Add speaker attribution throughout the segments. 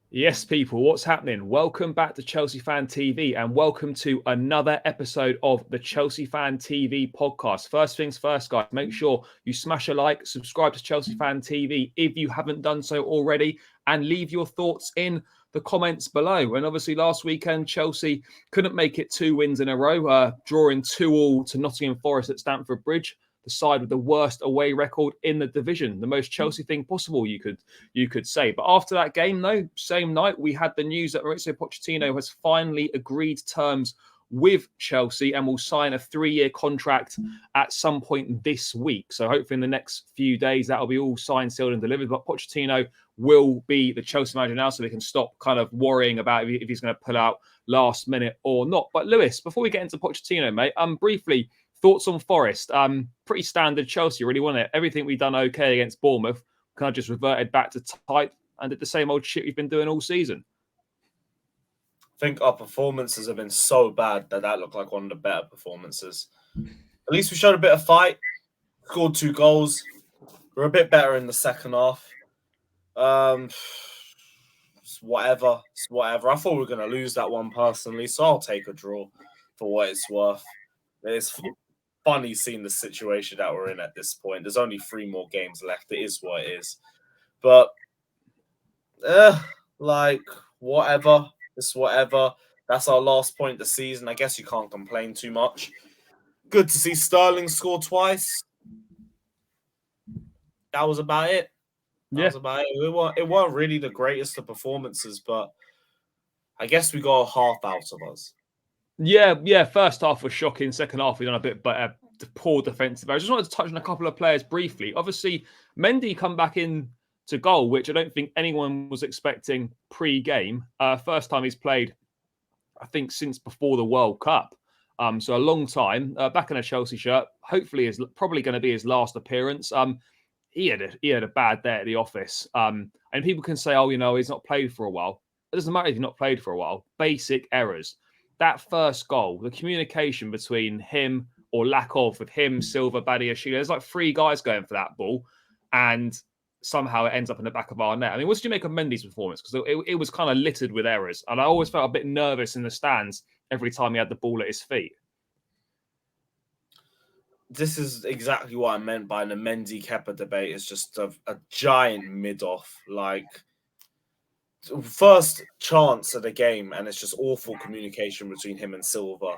Speaker 1: Yes, people, what's happening? Welcome back to Chelsea Fan TV and welcome to another episode of the Chelsea Fan TV podcast. First things first, guys, make sure you smash a like, subscribe to Chelsea Fan TV if you haven't done so already, and leave your thoughts in the comments below. And obviously last weekend, Chelsea couldn't make it 2 wins in a row, drawing 2-2 to Nottingham Forest at Stamford Bridge. The side with the worst away record in the division, the most Chelsea thing possible, you could say. But after that game, though, same night, we had the news that Mauricio Pochettino has finally agreed terms with Chelsea and will sign a 3-year contract at some point this week. So hopefully in the next few days, that'll be all signed, sealed and delivered. But Pochettino will be the Chelsea manager now, so we can stop kind of worrying about if he's going to pull out last minute or not. But Lewis, before we get into Pochettino, mate, briefly, thoughts on Forest? Pretty standard Chelsea, really, wasn't it? Everything we've done okay against Bournemouth, kind of just reverted back to type and did the same old shit we've been doing all season.
Speaker 2: I think our performances have been so bad that looked like one of the better performances. At least we showed a bit of fight, scored 2 goals. We're a bit better in the second half. It's whatever. I thought we were going to lose that one personally, so I'll take a draw for what it's worth. It's funny seeing the situation that we're in at this point. There's only 3 more games left. It is what it is. But, whatever. It's whatever. That's our last point of the season. I guess you can't complain too much. Good to see Sterling score twice. That was about it. That was about it. It weren't really the greatest of performances, but I guess we got a half out of us.
Speaker 1: Yeah. First half was shocking. Second half, we done a bit better. Poor defensive. I just wanted to touch on a couple of players briefly. Obviously, Mendy come back in to goal, which I don't think anyone was expecting pre-game. First time he's played, I think, since before the World Cup. So a long time. Back in a Chelsea shirt. Hopefully, is probably going to be his last appearance. He had a bad day at the office. And people can say, oh, he's not played for a while. It doesn't matter if you've not played for a while. Basic errors. That first goal, the communication between him or lack of with him, Silva, Badiashile, there's like 3 guys going for that ball. And somehow it ends up in the back of our net. I mean, what did you make of Mendy's performance? Because it was kind of littered with errors. And I always felt a bit nervous in the stands every time he had the ball at his feet.
Speaker 2: This is exactly what I meant by the Mendy-Kepa debate. It's just a giant mid-off. First chance of the game, and it's just awful communication between him and Silva.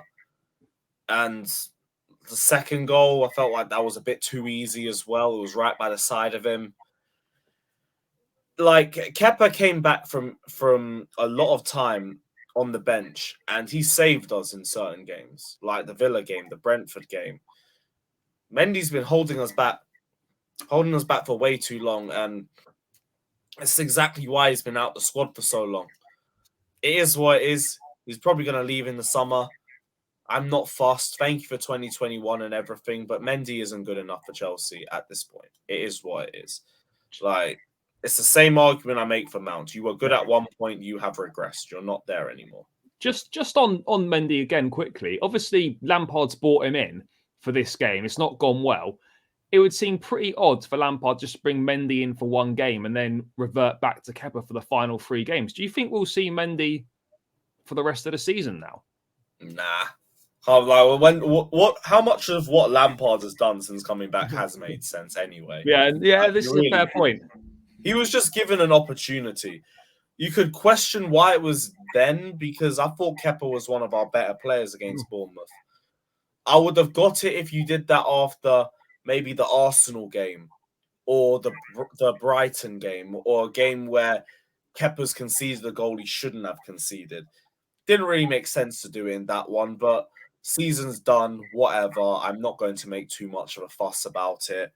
Speaker 2: And the second goal, I felt like that was a bit too easy as well. It was right by the side of him. Kepa came back from a lot of time on the bench, and he saved us in certain games, like the Villa game, the Brentford game. Mendy's been holding us back for way too long, and it's exactly why he's been out the squad for so long. It is what it is. He's probably going to leave in the summer. I'm not fussed. Thank you for 2021 and everything, but Mendy isn't good enough for Chelsea at this point. It is what it is. It's the same argument I make for Mount. You were good at one point, you have regressed. You're not there anymore.
Speaker 1: Just on Mendy again quickly. Obviously, Lampard's brought him in for this game. It's not gone well. It would seem pretty odd for Lampard just to bring Mendy in for one game and then revert back to Kepa for the final 3 games. Do you think we'll see Mendy for the rest of the season now?
Speaker 2: Nah. How much of what Lampard has done since coming back has made sense anyway?
Speaker 1: Yeah, this is a fair point.
Speaker 2: He was just given an opportunity. You could question why it was then, because I thought Kepa was one of our better players against Bournemouth. I would have got it if you did that after maybe the Arsenal game or the Brighton game, or a game where Kepa's conceded a goal he shouldn't have conceded. Didn't really make sense to do it in that one, but season's done, whatever. I'm not going to make too much of a fuss about it.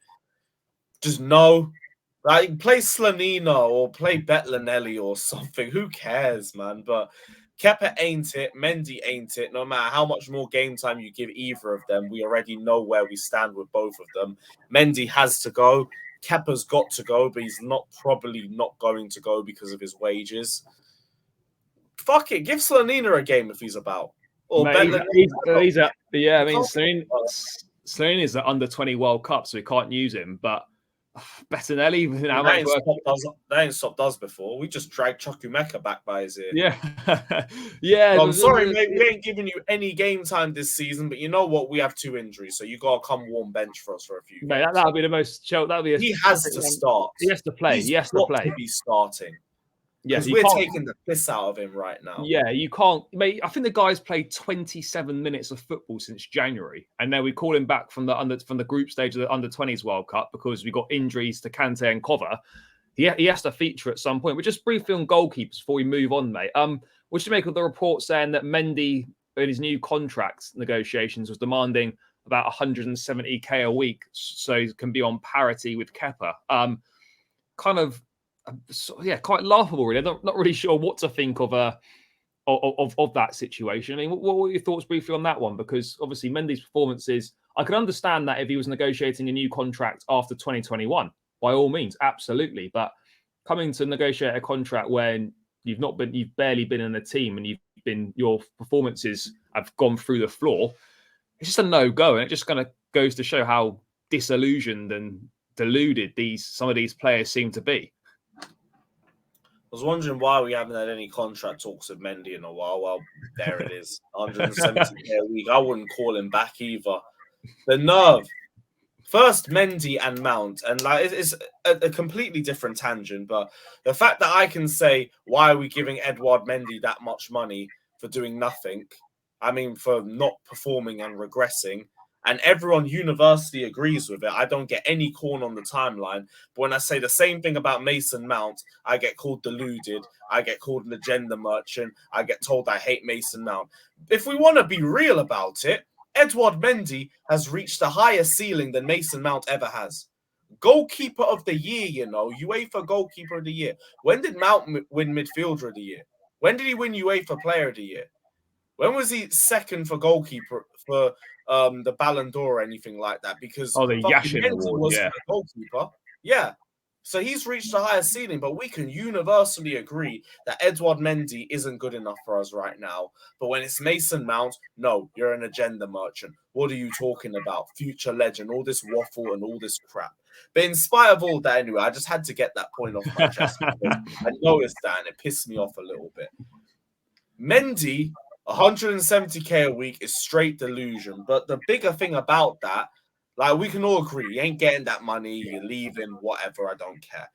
Speaker 2: Just know, play Slanina or play Betlinelli or something. Who cares, man? But Kepa ain't it. Mendy ain't it. No matter how much more game time you give either of them, we already know where we stand with both of them. Mendy has to go. Kepa's got to go, but he's probably not going to go because of his wages. Fuck it. Give Slanina a game if he's about. Or
Speaker 1: Slanina's at under 20 World Cup, so we can't use him. But Bettinelli, how
Speaker 2: That
Speaker 1: much
Speaker 2: ain't
Speaker 1: work?
Speaker 2: stopped us. That ain't stopped us before. We just dragged Chukwuemeka back by his ear.
Speaker 1: Yeah, yeah.
Speaker 2: So I'm sorry, mate. We ain't giving you any game time this season, but you know what? We have 2 injuries, so you gotta come warm bench for us for a few
Speaker 1: Mate,
Speaker 2: games.
Speaker 1: that would be the most. That would be.
Speaker 2: He has
Speaker 1: classic
Speaker 2: to
Speaker 1: one.
Speaker 2: start.
Speaker 1: He has to play.
Speaker 2: He's
Speaker 1: He has to
Speaker 2: got
Speaker 1: play.
Speaker 2: to be starting
Speaker 1: Yeah,
Speaker 2: because
Speaker 1: you
Speaker 2: we're
Speaker 1: can't.
Speaker 2: taking the piss out of him right now.
Speaker 1: Yeah, you can't. Mate, I think the guy's played 27 minutes of football since January, and then we call him back from the group stage of the under-20s World Cup because we got injuries to Kante and Cover. He has to feature at some point. But just briefly on goalkeepers before we move on, mate. What should you make of the report saying that Mendy in his new contract negotiations was demanding about 170k a week, so he can be on parity with Kepa? Kind of, yeah, quite laughable. Really, I'm not really sure what to think of that situation. I mean, what were your thoughts briefly on that one? Because obviously Mendy's performances, I could understand that if he was negotiating a new contract after 2021, by all means, absolutely. But coming to negotiate a contract when you've barely been in the team and your performances have gone through the floor, it's just a no-go. And it just kind of goes to show how disillusioned and deluded some of these players seem to be.
Speaker 2: I was wondering why we haven't had any contract talks with Mendy in a while. Well, there it is, 170k a week. I wouldn't call him back either. The nerve. First, Mendy and Mount, and like it's a completely different tangent. But the fact that I can say, why are we giving Edouard Mendy that much money for doing nothing? I mean, for not performing and regressing, and everyone universally agrees with it. I don't get any corn on the timeline. But when I say the same thing about Mason Mount, I get called deluded. I get called an agenda merchant. I get told I hate Mason Mount. If we want to be real about it, Edouard Mendy has reached a higher ceiling than Mason Mount ever has. Goalkeeper of the year, UEFA Goalkeeper of the Year. When did Mount win Midfielder of the Year? When did he win UEFA Player of the Year? When was he second for goalkeeper for the Ballon d'Or or anything like that? Because
Speaker 1: the
Speaker 2: fucking
Speaker 1: Yashin
Speaker 2: Mendy
Speaker 1: Award,
Speaker 2: was
Speaker 1: yeah.
Speaker 2: the goalkeeper. Yeah. So he's reached a higher ceiling, but we can universally agree that Edouard Mendy isn't good enough for us right now. But when it's Mason Mount, no, you're an agenda merchant. What are you talking about? Future legend, all this waffle and all this crap. But in spite of all that, anyway, I just had to get that point off my chest because I noticed that and it pissed me off a little bit. Mendy, 170k a week is straight delusion. But the bigger thing about that, like we can all agree, you ain't getting that money, you're leaving, whatever, I don't care.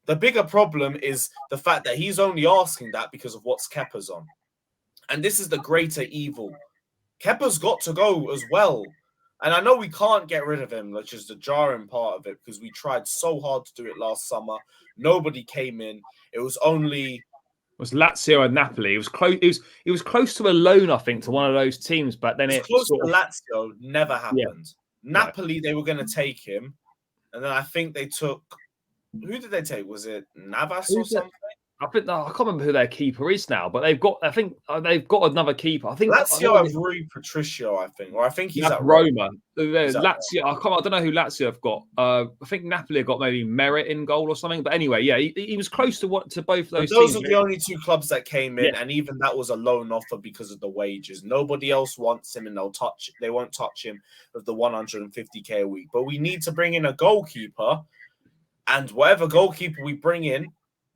Speaker 2: The bigger problem is the fact that he's only asking that because of what's Kepa's on. And this is the greater evil. Kepa's got to go as well. And I know we can't get rid of him, which is the jarring part of it, because we tried so hard to do it last summer. Nobody came in. It was only...
Speaker 1: It was Lazio and Napoli. It was close. It was close to a loan, I think, to one of those teams. But then
Speaker 2: it was close to Lazio. Never happened. Yeah. Napoli, right. They were going to take him, and then I think they took. Who did they take? Was it Navas or something?
Speaker 1: I can't remember who their keeper is now, but they've got. I think they've got another keeper. I think
Speaker 2: Lazio have Rui Patricio. I think, or I think he's at
Speaker 1: Roma. Lazio. I don't know who Lazio have got. I think Napoli have got maybe Merit in goal or something. But anyway, yeah, he was close to both those.
Speaker 2: But those are the only 2 clubs that came in, and even that was a loan offer because of the wages. Nobody else wants him, and they won't touch him with the 150k a week. But we need to bring in a goalkeeper, and whatever goalkeeper we bring in,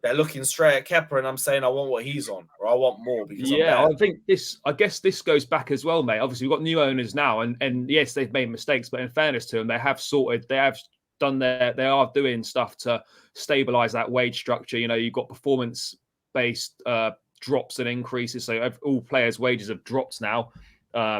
Speaker 2: they're looking straight at Kepa, and I'm saying I want what he's on, or I want more because
Speaker 1: I guess this goes back as well, mate. Obviously, we've got new owners now, and yes, they've made mistakes, but in fairness to them, they have they are doing stuff to stabilize that wage structure. You've got performance-based drops and increases, so all players' wages have dropped now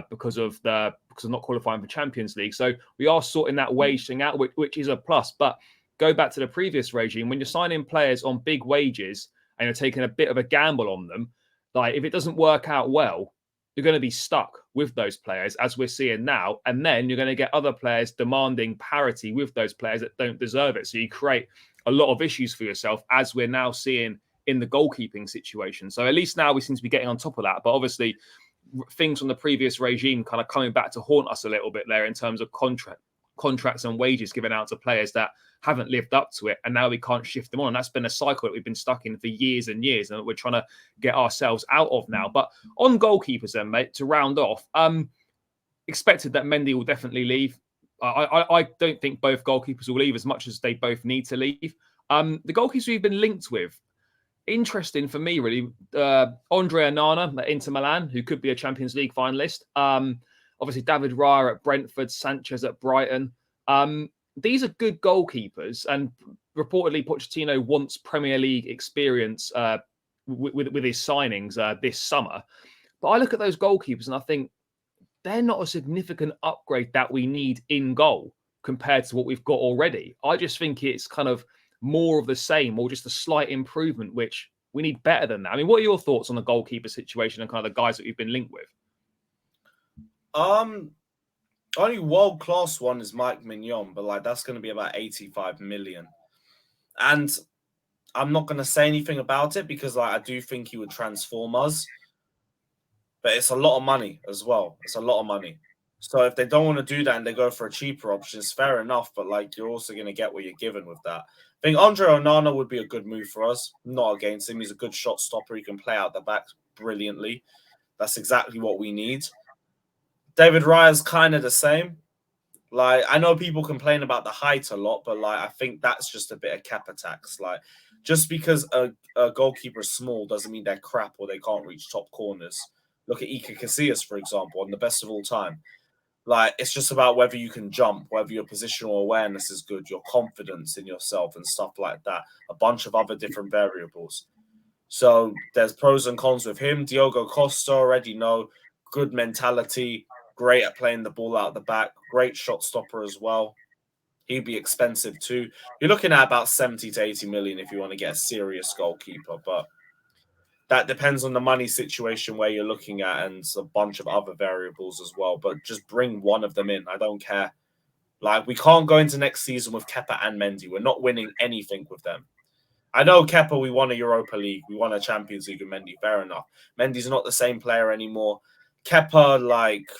Speaker 1: because of not qualifying for Champions League. So we are sorting that wage thing out, which is a plus, but. Go back to the previous regime, when you're signing players on big wages and you're taking a bit of a gamble on them, like if it doesn't work out well, you're going to be stuck with those players as we're seeing now. And then you're going to get other players demanding parity with those players that don't deserve it. So you create a lot of issues for yourself as we're now seeing in the goalkeeping situation. So at least now we seem to be getting on top of that. But obviously things from the previous regime kind of coming back to haunt us a little bit there in terms of contracts and wages given out to players that haven't lived up to it, and now we can't shift them on. And that's been a cycle that we've been stuck in for years and years, and we're trying to get ourselves out of now. But on goalkeepers then, mate, to round off, expected that Mendy will definitely leave. I don't think both goalkeepers will leave as much as they both need to leave. The goalkeepers we've been linked with, interesting for me, really. Andre Onana at Inter Milan, who could be a Champions League finalist. Obviously, David Raya at Brentford, Sanchez at Brighton. These are good goalkeepers, and reportedly Pochettino wants Premier League experience with his signings this summer. But I look at those goalkeepers and I think they're not a significant upgrade that we need in goal compared to what we've got already. I just think it's kind of more of the same or just a slight improvement, which we need better than that. I mean, what are your thoughts on the goalkeeper situation and kind of the guys that we've been linked with?
Speaker 2: Only world-class one is Mike Mignon, but like that's going to be about 85 million. And I'm not going to say anything about it because like I do think he would transform us. But it's a lot of money as well. It's a lot of money. So if they don't want to do that and they go for a cheaper option, it's fair enough. But like you're also going to get what you're given with that. I think Andre Onana would be a good move for us. Not against him. He's a good shot stopper. He can play out the back brilliantly. That's exactly what we need. David Raya's kind of the same. Like I know people complain about the height a lot, but like I think that's just a bit of cap attacks. Like just because a goalkeeper is small doesn't mean they're crap or they can't reach top corners. Look at Iker Casillas, for example, on the best of all time. Like, it's just about whether you can jump, whether your positional awareness is good, your confidence in yourself and stuff like that. A bunch of other different variables. So there's pros and cons with him. Diogo Costa, already know, good mentality, great at playing the ball out the back, great shot stopper as well. He'd be expensive too. You're looking at about 70 to 80 million if you want to get a serious goalkeeper, but that depends on the money situation where you're looking at and a bunch of other variables as well. But just bring one of them in. I don't care. Like, we can't go into next season with Kepa and Mendy. We're not winning anything with them. I know Kepa, we won a Europa League. We won a Champions League with Mendy. Fair enough. Mendy's not the same player anymore. Kepa, like,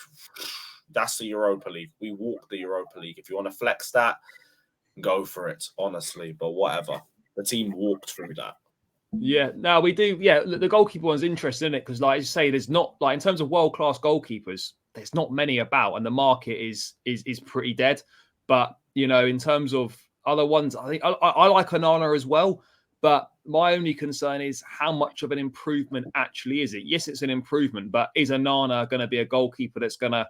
Speaker 2: that's the Europa League. We walked the Europa League. If you want to flex that, go for it, honestly. But whatever. The team walked through that.
Speaker 1: Yeah, no, we do. Yeah, the goalkeeper one's interesting, isn't it? Because, like you say, there's not like in terms of world-class goalkeepers, there's not many about, and the market is pretty dead. But you know, in terms of other ones, I think I like Onana as well. But my only concern is how much of an improvement actually is it? Yes, it's an improvement, but is Onana going to be a goalkeeper that's going to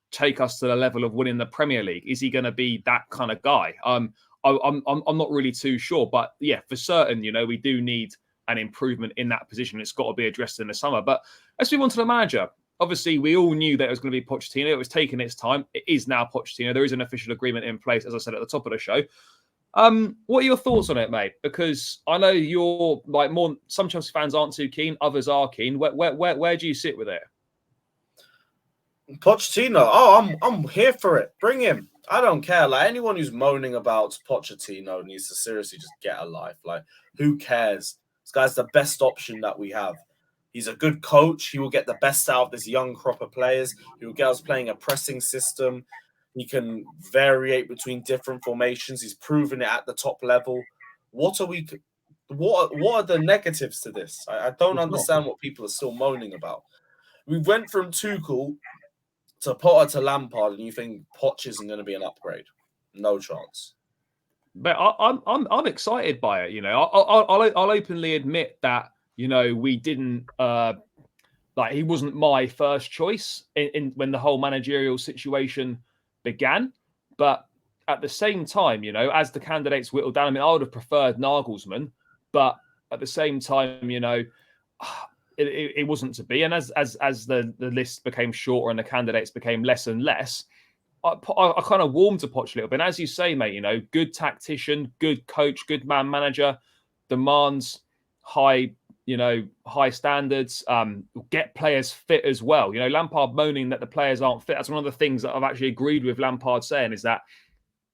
Speaker 1: take us to the level of winning the Premier League? Is he going to be that kind of guy? I'm not really too sure, but yeah, for certain, you know, we do need an improvement in that position. It's got to be addressed in the summer. But let's move on to the manager. Obviously, we all knew that it was going to be Pochettino. It was taking its time. It is now Pochettino. There is an official agreement in place, as I said at the top of the show. What are your thoughts on it, mate? Because I know you're like more. Some Chelsea fans aren't too keen. Others are keen. Where do you sit with it?
Speaker 2: Pochettino. Oh, I'm here for it. Bring him. I don't care. Like anyone who's moaning about Pochettino needs to seriously just get a life. Like, who cares? This guy's the best option that we have. He's a good coach. He will get the best out of this young crop of players. He will get us playing a pressing system. He can variate between different formations. He's proven it at the top level. What are the negatives to this? I don't understand what people are still moaning about. We went from Tuchel to Potter to Lampard, and you think Poch isn't going to be an upgrade? No chance.
Speaker 1: But I'm excited by it. You know, I'll openly admit that, you know, we didn't like he wasn't my first choice in when the whole managerial situation began. But at the same time, you know, as the candidates whittled down, I mean, I would have preferred Nagelsmann, but at the same time, you know, it wasn't to be. And as the list became shorter and the candidates became less and less, I kind of warmed to Poch a little bit. And as you say, mate, you know, good tactician, good coach, good man manager, demands high standards, get players fit as well. You know, Lampard moaning that the players aren't fit. That's one of the things that I've actually agreed with Lampard saying is that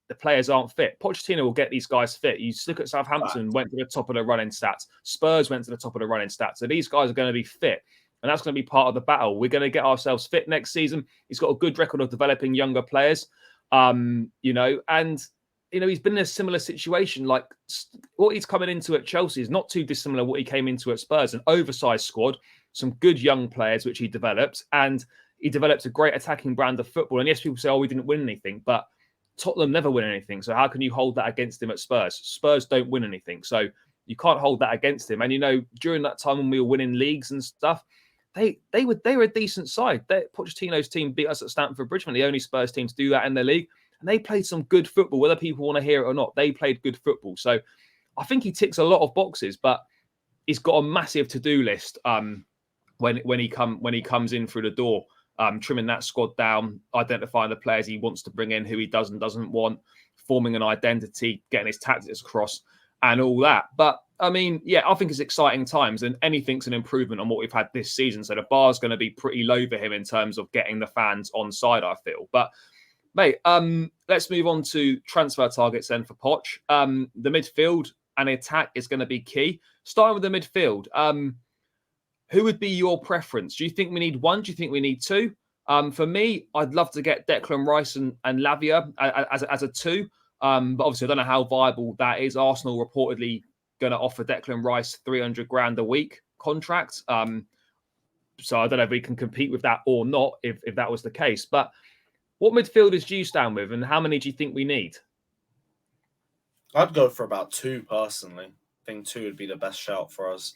Speaker 1: the players aren't fit. Pochettino will get these guys fit. You look at Southampton, went to the top of the running stats. Spurs went to the top of the running stats. So these guys are going to be fit. And that's going to be part of the battle. We're going to get ourselves fit next season. He's got a good record of developing younger players, you know, and, you know, he's been in a similar situation. Like what he's coming into at Chelsea is not too dissimilar what he came into at Spurs, an oversized squad, some good young players, which he developed. And he developed a great attacking brand of football. And yes, people say, oh, we didn't win anything. But Tottenham never win anything. So how can you hold that against him at Spurs? Spurs don't win anything. So you can't hold that against him. And, you know, during that time when we were winning leagues and stuff, they were a decent side. Pochettino's team beat us at Stamford Bridge, the only Spurs team to do that in their league. And they played some good football, whether people want to hear it or not. They played good football. So I think he ticks a lot of boxes, but he's got a massive to-do list when he comes in through the door. Trimming that squad down, identifying the players he wants to bring in, who he does and doesn't want, forming an identity, getting his tactics across, and all that. But I mean, yeah, I think it's exciting times, and anything's an improvement on what we've had this season. So the bar's going to be pretty low for him in terms of getting the fans on side, I feel. But mate, let's move on to transfer targets then for Poch. The midfield and attack is going to be key. Starting with the midfield. Who would be your preference? Do you think we need one? Do you think we need two? For me, I'd love to get Declan Rice and Lavia as a two. But obviously, I don't know how viable that is. Arsenal reportedly going to offer Declan Rice 300 grand a week contract. So I don't know if we can compete with that or not, if that was the case. But what midfielders do you stand with, and how many do you think we need?
Speaker 2: I'd go for about two personally. I think two would be the best shout for us.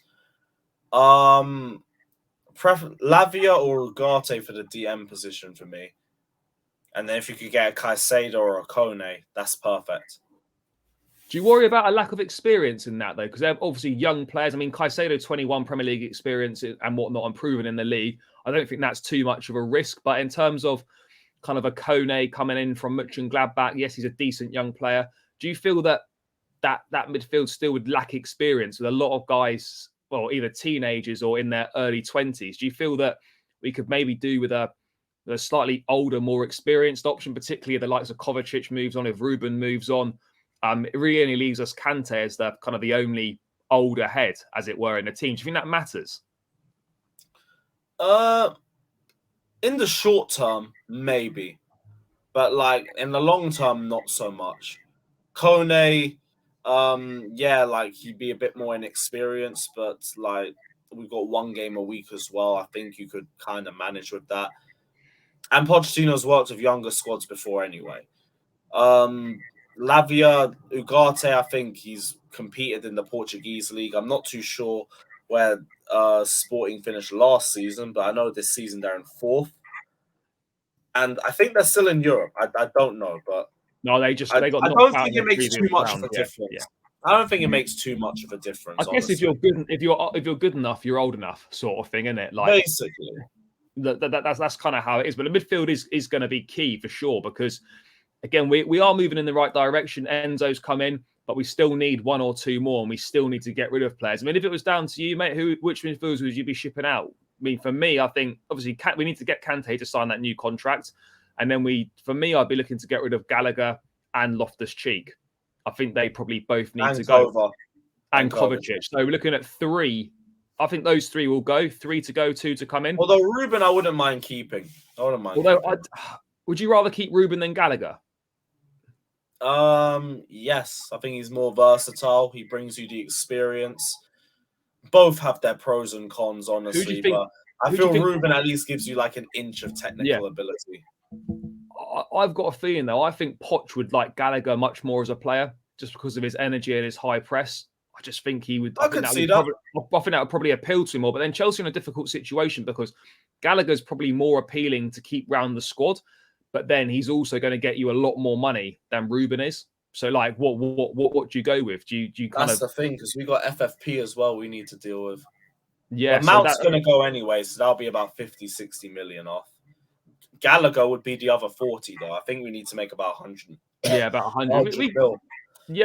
Speaker 2: Lavia or Ugarte for the DM position for me. And then if you could get a Caicedo or a Kone, that's perfect.
Speaker 1: Do you worry about a lack of experience in that, though? Because they're obviously young players. I mean, Caicedo, 21 Premier League experience and whatnot, and proven in the league. I don't think that's too much of a risk. But in terms of kind of a Kone coming in from Mönchengladbach, yes, he's a decent young player. Do you feel that midfield still would lack experience with a lot of guys, well, either teenagers or in their early 20s? Do you feel that we could maybe do with a slightly older, more experienced option, particularly if the likes of Kovacic moves on, if Ruben moves on? It really only leaves us Kante as the kind of the only older head, as it were, in the team. Do you think that matters?
Speaker 2: In the short term, maybe. But like in the long term, not so much. Kone, yeah, like he'd be a bit more inexperienced, but like we've got one game a week as well. I think you could kind of manage with that. And Pochettino's worked with younger squads before anyway. Lavia, Ugarte, I think he's competed in the Portuguese league. I'm not too sure where Sporting finished last season, but I know this season they're in fourth. And I think they're still in Europe. I don't know, but
Speaker 1: no, they got. I
Speaker 2: don't think it makes too much of a difference.
Speaker 1: Yeah.
Speaker 2: I don't think it makes too much of a difference.
Speaker 1: I guess honestly. if you're good enough, you're old enough, sort of thing, isn't it? Like
Speaker 2: basically,
Speaker 1: that's kind of how it is. But the midfield is going to be key for sure, because again, we are moving in the right direction. Enzo's come in, but we still need one or two more, and we still need to get rid of players. I mean, if it was down to you, mate, which midfielders would you be shipping out? I mean, for me, I think obviously we need to get Kante to sign that new contract, and then I'd be looking to get rid of Gallagher and Loftus-Cheek. I think they probably both need to go. And Kovacic. So we're looking at three. I think those three will go. Three to go, two to come in.
Speaker 2: Although Ruben, I wouldn't mind keeping.
Speaker 1: Would you rather keep Ruben than Gallagher?
Speaker 2: Yes. I think he's more versatile. He brings you the experience. Both have their pros and cons, honestly. But I feel Ruben at least gives you like an inch of technical ability.
Speaker 1: I've got a feeling, though. I think Poch would like Gallagher much more as a player, just because of his energy and his high press. I just think he would.
Speaker 2: I think that
Speaker 1: would probably appeal to him more. But then Chelsea are in a difficult situation because Gallagher's probably more appealing to keep round the squad, but then he's also going to get you a lot more money than Ruben is. So, like, what do you go with? Do you kind
Speaker 2: That's the thing, because we got FFP as well we need to deal with.
Speaker 1: Yeah,
Speaker 2: but Mount's going to go anyway, so that'll be about 50-60 million off. Gallagher would be the other 40, though. I think we need to make about 100.
Speaker 1: Yeah, about 100.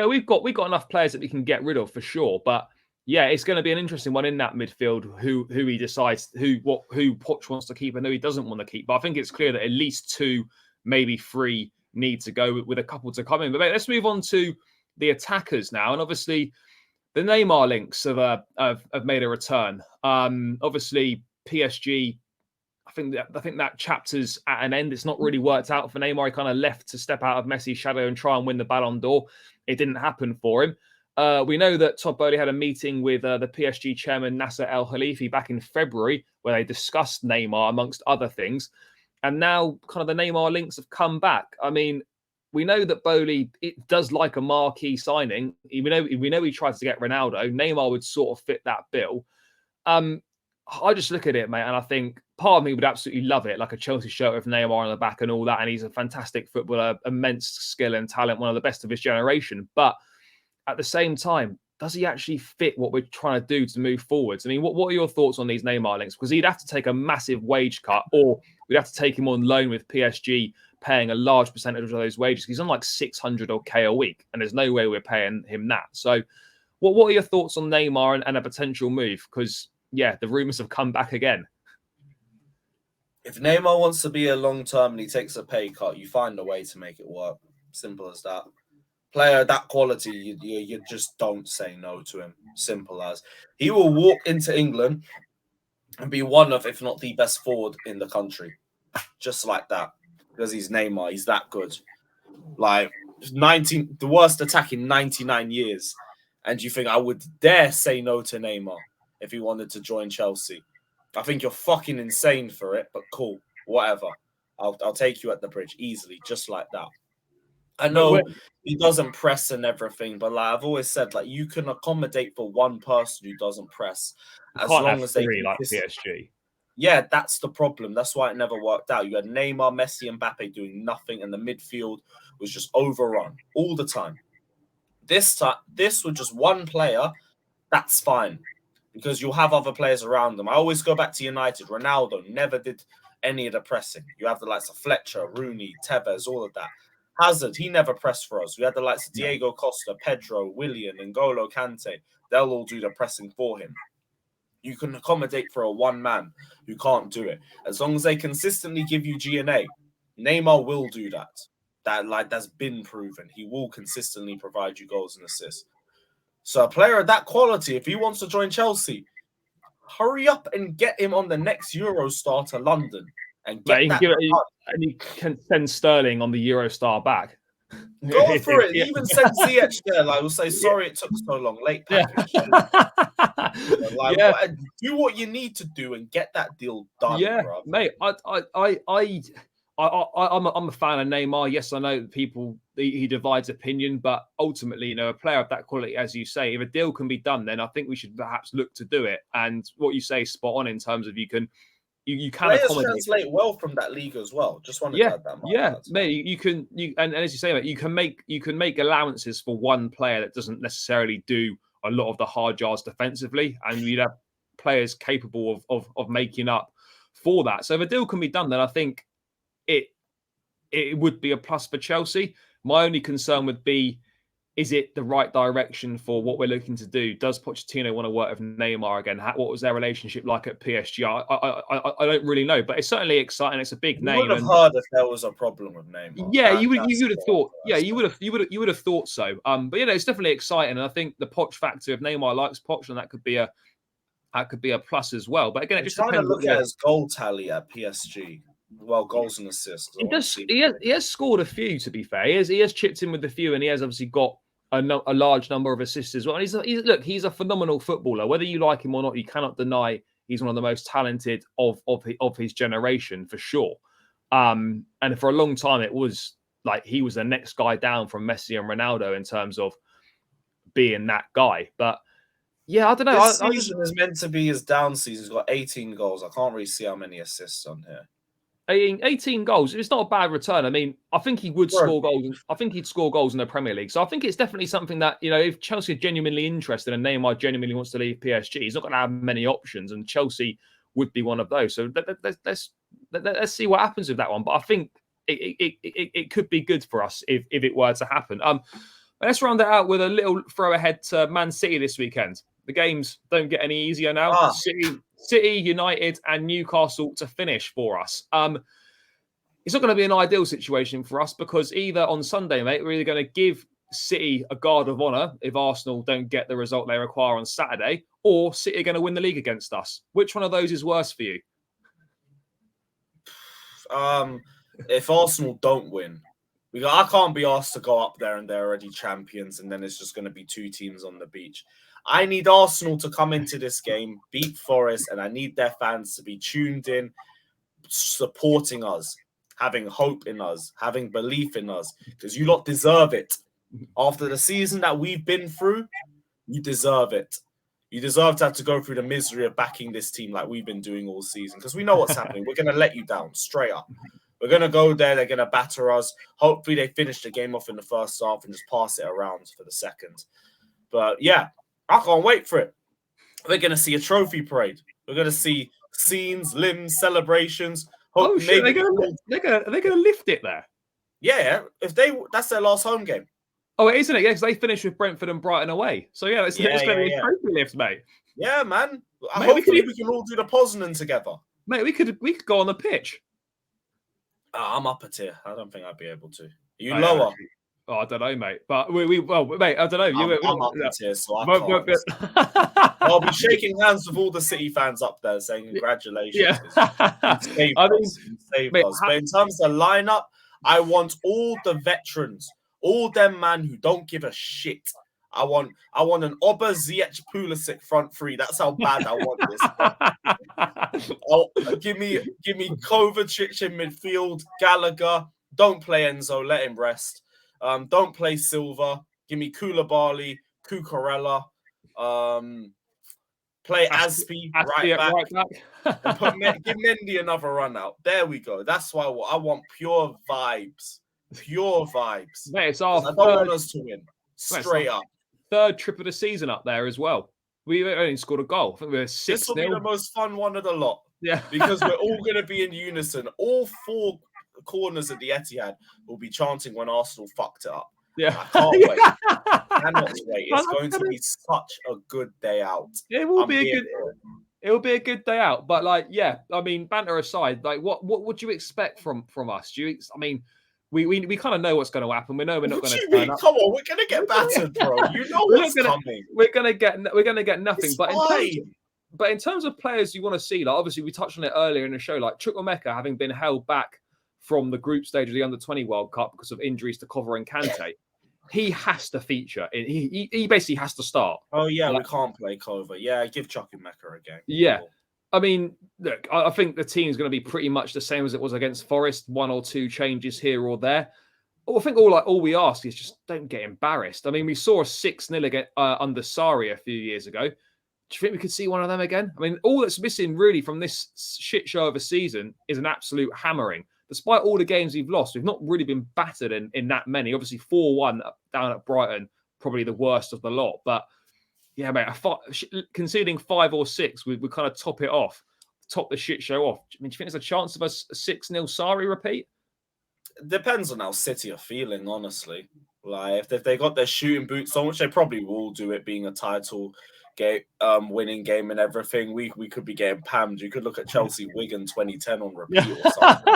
Speaker 1: We've got enough players that we can get rid of for sure. But yeah, it's going to be an interesting one in that midfield. Who he decides who Poch wants to keep and who he doesn't want to keep. But I think it's clear that at least two, maybe three, need to go with a couple to come in. But let's move on to the attackers now. And obviously, the Neymar links have made a return. Obviously, PSG. I think that chapter's at an end. It's not really worked out for Neymar. He kind of left to step out of Messi's shadow and try and win the Ballon d'Or. It didn't happen for him. We know that Todd Boehly had a meeting with the PSG chairman Nasser El Khalifi back in February, where they discussed Neymar amongst other things. And now kind of the Neymar links have come back. I mean, we know that Bowley it does like a marquee signing. We know he tries to get Ronaldo. Neymar would sort of fit that bill. I just look at it, mate, and I think part of me would absolutely love it, like a Chelsea shirt with Neymar on the back and all that. And he's a fantastic footballer, immense skill and talent, one of the best of his generation. But at the same time, does he actually fit what we're trying to do to move forwards? I mean, what are your thoughts on these Neymar links? Because he'd have to take a massive wage cut, or we'd have to take him on loan with PSG, paying a large percentage of those wages. He's on like 600 or K a week, and there's no way we're paying him that. So, what are your thoughts on Neymar and a potential move? Because yeah, the rumors have come back again.
Speaker 2: If Neymar wants to be a long term and he takes a pay cut, you find a way to make it work. Simple as that. Player of that quality, you just don't say no to him. Simple as. He will walk into England and be one of, if not the best forward in the country. Just like that. Because he's Neymar. He's that good. Like, the worst attack in 99 years. And you think I would dare say no to Neymar if he wanted to join Chelsea? I think you're fucking insane for it, but cool. Whatever. I'll take you at the bridge easily, just like that. I know he doesn't press and everything, but like I've always said, like you can accommodate for one person who doesn't press,
Speaker 1: as long as they like PSG.
Speaker 2: Yeah, that's the problem. That's why it never worked out. You had Neymar, Messi, and Mbappe doing nothing, and the midfield was just overrun all the time. This with just one player, that's fine because you'll have other players around them. I always go back to United. Ronaldo never did any of the pressing. You have the likes of Fletcher, Rooney, Tevez, all of that. Hazard, he never pressed for us. We had the likes of Diego Costa, Pedro, Willian, N'Golo Kante. They'll all do the pressing for him. You can accommodate for a one man who can't do it. As long as they consistently give you G&A, Neymar will do that. That's been proven. He will consistently provide you goals and assists. So a player of that quality, if he wants to join Chelsea, hurry up and get him on the next Eurostar to London and get
Speaker 1: and you can send Sterling on the Eurostar back.
Speaker 2: Go for it. Yeah. Even send Ziyech there. Like, we'll say, sorry it took so long. Late package. Yeah. Do what you need to do and get that deal done, bro.
Speaker 1: Mate, I'm a fan of Neymar. Yes, I know people he divides opinion, but ultimately, a player of that quality, as you say, if a deal can be done, then I think we should perhaps look to do it. And what you say is spot on in terms of you can
Speaker 2: players translate well from that league as well. Just want to add that.
Speaker 1: Mate, and as you say, mate, you can make allowances for one player that doesn't necessarily do a lot of the hard yards defensively, and you'd have players capable of making up for that. So if a deal can be done, then I think it would be a plus for Chelsea. My only concern would be, is it the right direction for what we're looking to do? Does Pochettino want to work with Neymar again? What was their relationship like at PSG? I don't really know, but it's certainly exciting. It's a big name.
Speaker 2: You would have heard if there was a problem with Neymar.
Speaker 1: Yeah, you would have thought. Yeah, you would have thought so. But it's definitely exciting, and I think the Poch factor, if Neymar likes Poch, then that could be a plus as well. But again, it just depends.
Speaker 2: Trying to look at his goal tally at PSG. Well, goals and assists.
Speaker 1: He has scored a few, to be fair. He has chipped in with a few, and he has obviously got a large number of assists as well. And he's a phenomenal footballer. Whether you like him or not, you cannot deny he's one of the most talented of his generation, for sure. And for a long time, it was like he was the next guy down from Messi and Ronaldo in terms of being that guy. But yeah, I don't know.
Speaker 2: This season is meant to be his down season. He's got 18 goals. I can't really see how many assists on here.
Speaker 1: 18 goals. It's not a bad return. I mean, I think he would score goals. I think he'd score goals in the Premier League. So I think it's definitely something that, if Chelsea are genuinely interested and Neymar genuinely wants to leave PSG, he's not going to have many options, and Chelsea would be one of those. So let's see what happens with that one. But I think it could be good for us if it were to happen. Let's round it out with a little throw ahead to Man City this weekend. The games don't get any easier now. City, United, and Newcastle to finish for us. It's not going to be an ideal situation for us because either on Sunday, mate, we're either going to give City a guard of honour if Arsenal don't get the result they require on Saturday, or City are going to win the league against us. Which one of those is worse for you?
Speaker 2: If Arsenal don't win, I can't be asked to go up there and they're already champions and then it's just going to be two teams on the beach. I need Arsenal to come into this game, beat Forest, and I need their fans to be tuned in, supporting us. having hope in us, having belief in us, because you lot deserve it. After the season that we've been through, you deserve it. You deserve to have to go through the misery of backing this team like we've been doing all season, because we know what's happening. We're going to let you down straight up. We're going to go there. They're going to batter us. Hopefully they finish the game off in the first half and just pass it around for the second. But yeah, I can't wait for it. We're going to see a trophy parade. We're going to see scenes, limbs, celebrations.
Speaker 1: Oh shit! They're gonna lift it there.
Speaker 2: Yeah, that's their last home game.
Speaker 1: Oh, it isn't it? Yeah, because they finished with Brentford and Brighton away. So yeah, it's going to be a trophy lift, mate.
Speaker 2: Yeah, man. Hopefully we can all do the Poznan together.
Speaker 1: Mate, we could go on the pitch.
Speaker 2: I'm up a tier. I don't think I'd be able to. Are you lower?
Speaker 1: Oh, I don't know, mate. But mate, I don't know.
Speaker 2: I'm up a tier, so I can't. I'll be shaking hands with all the City fans up there saying congratulations.
Speaker 1: Yeah.
Speaker 2: Saved us. But in terms of lineup, I want all the veterans, all them man who don't give a shit. I want an Oba Ziyech Pulisic front three. That's how bad I want this. Give me Kovacic in midfield, Gallagher. Don't play Enzo, let him rest. Don't play Silva. Give me Koulibaly, Cucurella. Play Aspi right back. And give Mendy another run out. There we go. That's why I want pure vibes. Pure vibes.
Speaker 1: Mate, it's our
Speaker 2: I don't want us to win. Straight up.
Speaker 1: Third trip of the season up there as well. We only scored a goal. I think we were 6-0.
Speaker 2: This will be the most fun one of the lot.
Speaker 1: Yeah.
Speaker 2: Because we're all going to be in unison. All four corners of the Etihad will be chanting when Arsenal fucked it up.
Speaker 1: Yeah.
Speaker 2: I can't wait. I cannot wait. It's going to be such a good day out.
Speaker 1: It will be a good day out. But I mean, banter aside, what would you expect from us? We kind of know what's going to happen. We know we're not going to turn up.
Speaker 2: Come on, we're going to get battered, bro. You know what's coming.
Speaker 1: We're going to get nothing. But in terms of players you want to see, like obviously we touched on it earlier in the show, like Chukwuemeka having been held back from the group stage of the Under-20 World Cup because of injuries to Cover and Kante. He has to feature. He basically has to start.
Speaker 2: Oh yeah, we can't play Cover. Yeah, give Chukwuemeka a game.
Speaker 1: Yeah. I mean, look, I think the team is going to be pretty much the same as it was against Forest. 1 or 2 changes here or there. I think all we ask is just don't get embarrassed. I mean, we saw a 6-0 under Sarri a few years ago. Do you think we could see one of them again? I mean, all that's missing really from this shit show of a season is an absolute hammering. Despite all the games we've lost, we've not really been battered in that many. Obviously, 4-1 down at Brighton, probably the worst of the lot. But yeah, mate, conceding 5 or 6, we kind of top the shit show off. I mean, do you think there's a chance of a 6-0 Sarri repeat?
Speaker 2: Depends on how City are feeling, honestly. Like, if they got their shooting boots on, which they probably will do, it being a title game, winning game and everything, we could be getting pammed. You could look at Chelsea Wigan 2010 on repeat or something.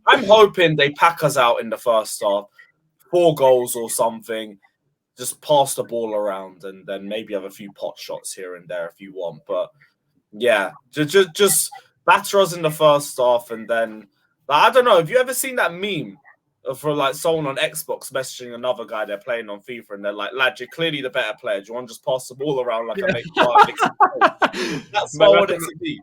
Speaker 2: I'm hoping they pack us out in the first half, 4 goals or something, just pass the ball around and then maybe have a few pot shots here and there if you want. But yeah, just batter us in the first half and then, I don't know, have you ever seen that meme for like someone on Xbox messaging another guy they're playing on FIFA and they're like, lad, you're clearly the better player. Do you want to just pass the ball around like a make That's what I want it to be.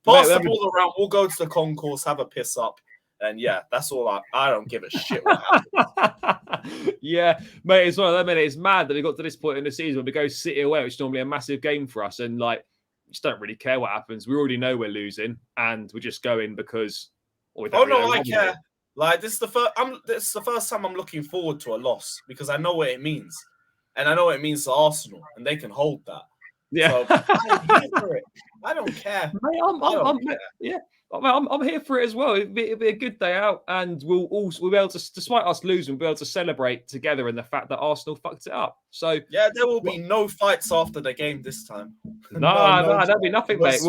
Speaker 2: Pass the ball around, we'll go to the concourse, have a piss up. And yeah, that's all. I don't give a shit what happens.
Speaker 1: Yeah, mate, it's one of them. It's mad that we got to this point in the season when we go City away, which is normally a massive game for us. And like, just don't really care what happens. We already know we're losing and we're just going because...
Speaker 2: I care. Like, this is the first time I'm looking forward to a loss because I know what it means. And I know what it means to Arsenal, and they can hold that.
Speaker 1: Yeah.
Speaker 2: So I'm here for it. I don't care.
Speaker 1: Mate, I'm here for it as well. It'll be a good day out, and we'll be able to, despite us losing, we'll be able to celebrate together in the fact that Arsenal fucked it up. So
Speaker 2: yeah, there will be no fights after the game this time.
Speaker 1: No, there'll be nothing, mate.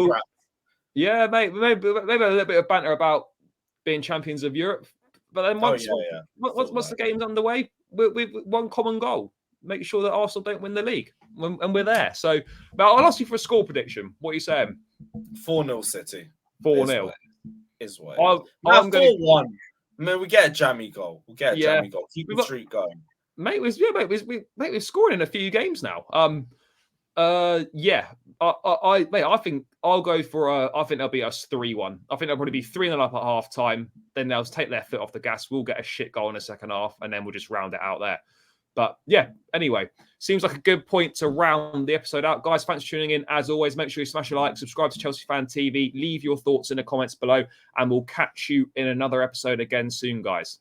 Speaker 1: Yeah, mate. Maybe a little bit of banter about being champions of Europe, but then once the game's underway, we've one common goal: make sure that Arsenal don't win the league, and we're there. So, but I'll ask you for a score prediction. What are you saying?
Speaker 2: 4-0 City.
Speaker 1: 4-0
Speaker 2: is what.
Speaker 1: I'm going
Speaker 2: 4-1. I mean, we get a jammy goal. We'll get a jammy goal. Keep the streak going,
Speaker 1: mate. We're scoring in a few games now. Yeah. I think I'll go for I think they'll be us 3-1. I think they'll probably be 3-0 up at half time. Then they'll take their foot off the gas. We'll get a shit goal in the second half, and then we'll just round it out there. But yeah, anyway, seems like a good point to round the episode out. Guys, thanks for tuning in. As always, make sure you smash a like, subscribe to Chelsea Fan TV, leave your thoughts in the comments below, and we'll catch you in another episode again soon, guys.